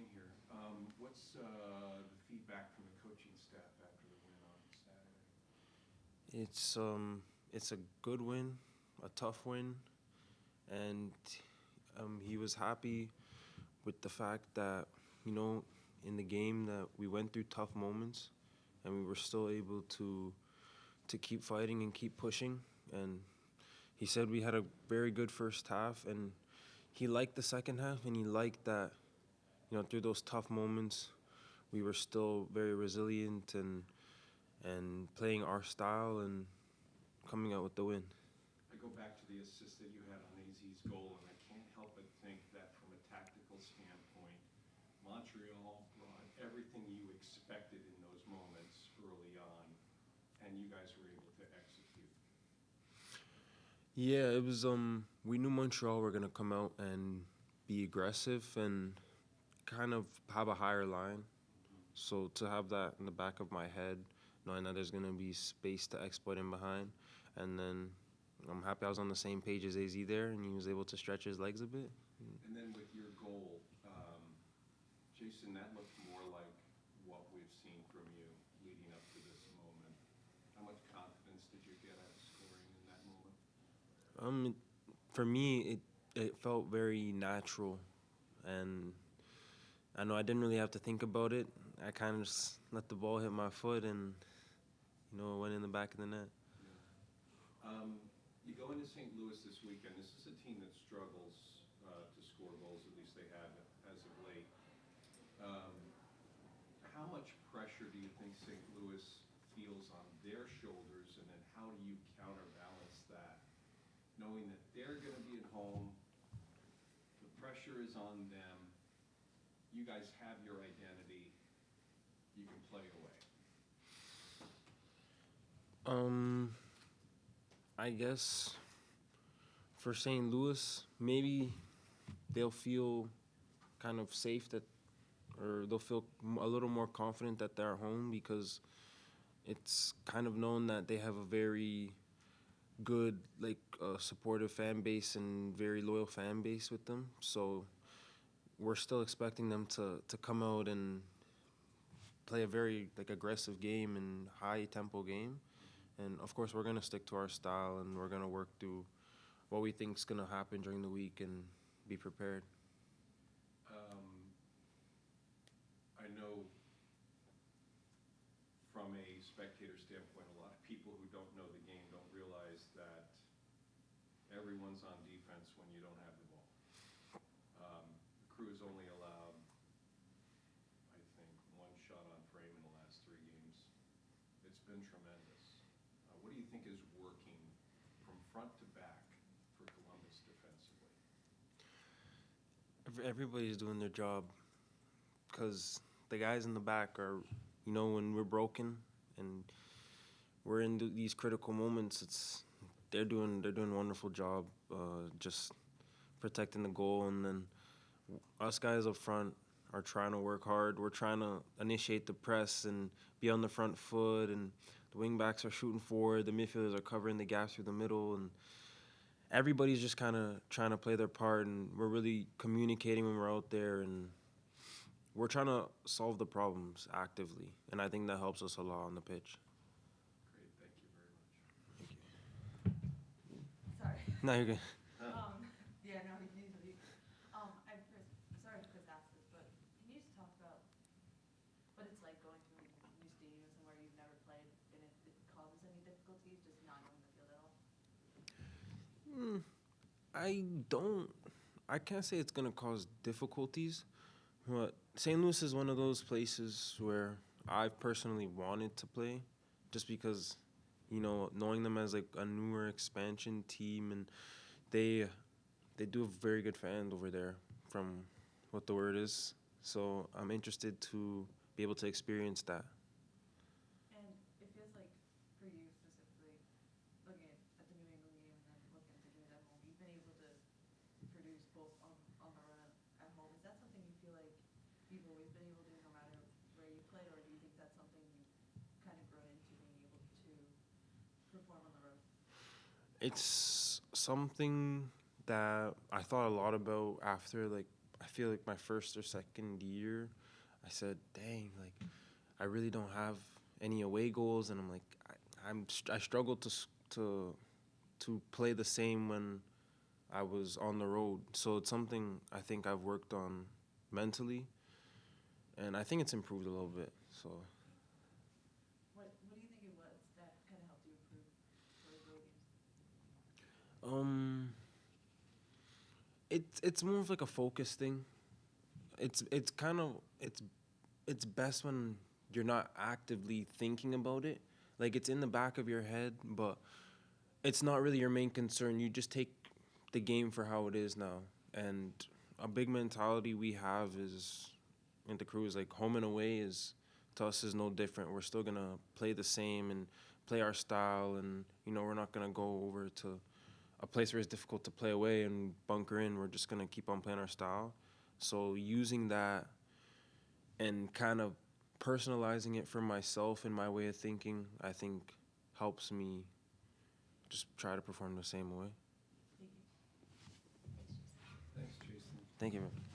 game here. What's the feedback from the coaching staff after the win on Saturday? It's a good win, a tough win, and he was happy with the fact that you know in the game that we went through tough moments, and we were still able to keep fighting and keep pushing. And he said we had a very good first half, and he liked the second half, and he liked that through those tough moments we were still very resilient and playing our style and coming out with the win. I go back to the assist that you had on AZ's goal, and I can't help but think that from a tactical standpoint, Montreal brought everything you expected in those moments early on, and you guys were able to execute. Yeah, it was. We knew Montreal were gonna come out and be aggressive and kind of have a higher line. So to have that in the back of my head, knowing that there's gonna be space to exploit in behind, and then I'm happy I was on the same page as AZ there, and he was able to stretch his legs a bit. And then with your goal, Jacen, that looked more like what we've seen from you leading up to this moment. How much confidence did you get out of scoring in that moment? Um, for me, it felt very natural, and I know I didn't really have to think about it. I kind of just let the ball hit my foot, and it went in the back of the net. You go into St. Louis this weekend. This is a team that struggles to score goals. At least they have as of late. Um, how much pressure do you think St. Louis feels on their shoulders, and then how do you counterbalance that, knowing that they're going to be at home, the pressure is on them, you guys have your identity, you can play away? I guess for St. Louis, maybe they'll feel kind of safe that, or they'll feel a little more confident that they're home because it's kind of known that they have a very good, like, supportive fan base and very loyal fan base with them. So we're still expecting them to come out and play a very like aggressive game and high tempo game. And of course, we're gonna stick to our style and we're gonna work through what we think's gonna happen during the week and be prepared. I know from a spectator standpoint, a lot of people who don't know the game don't realize that everyone's on defense when you don't have the ball. The Crew's only allowed, I think, one shot on frame in the last 3 games. It's been tremendous. What do you think is working from front to back for Columbus defensively? Everybody's doing their job because the guys in the back are, when we're broken and we're in these critical moments, they're doing a wonderful job, just protecting the goal, and then us guys up front are trying to work hard. We're trying to initiate the press and be on the front foot, and the wingbacks are shooting forward. The midfielders are covering the gaps through the middle, and everybody's just kind of trying to play their part. And we're really communicating when we're out there, and we're trying to solve the problems actively. And I think that helps us a lot on the pitch. Great, thank you very much. Thank you. Sorry. No, you're good. Yeah, no, usually. I'm Chris. Sorry if Chris asked this, but can you just talk about what it's like going to a new stadium somewhere you've never played, and if it causes any difficulties, just not knowing the field at all? I don't. I can't say it's gonna cause difficulties, but St. Louis is one of those places where I've personally wanted to play, just because, knowing them as like a newer expansion team, and they they do have very good fans over there, from what the word is. So I'm interested to be able to experience that. And it feels like, for you specifically, looking at the New England game and then looking to do it at home, you've been able to produce both on the road and at home. Is that something you feel like you've always been able to do no matter where you played, or do you think that's something you kind of grown into being able to perform on the road? It's something that I thought a lot about after like I feel like my first or second year, I said, dang, like, I really don't have any away goals, and I'm like, I struggled to play the same when I was on the road. So it's something I think I've worked on mentally, and I think it's improved a little bit. So What do you think it was that kind of helped you improve those road games? it's more of like a focus thing. It's kind of it's best when you're not actively thinking about it. Like it's in the back of your head, but it's not really your main concern. You just take the game for how it is now. And a big mentality we have is in the crew is like home and away is to us is no different. We're still gonna play the same and play our style, and we're not gonna go over to a place where it's difficult to play away and bunker in. We're just gonna keep on playing our style. So using that and kind of personalizing it for myself and my way of thinking, I think helps me just try to perform the same way. Thank you. Thanks, Jason. Thank you, man.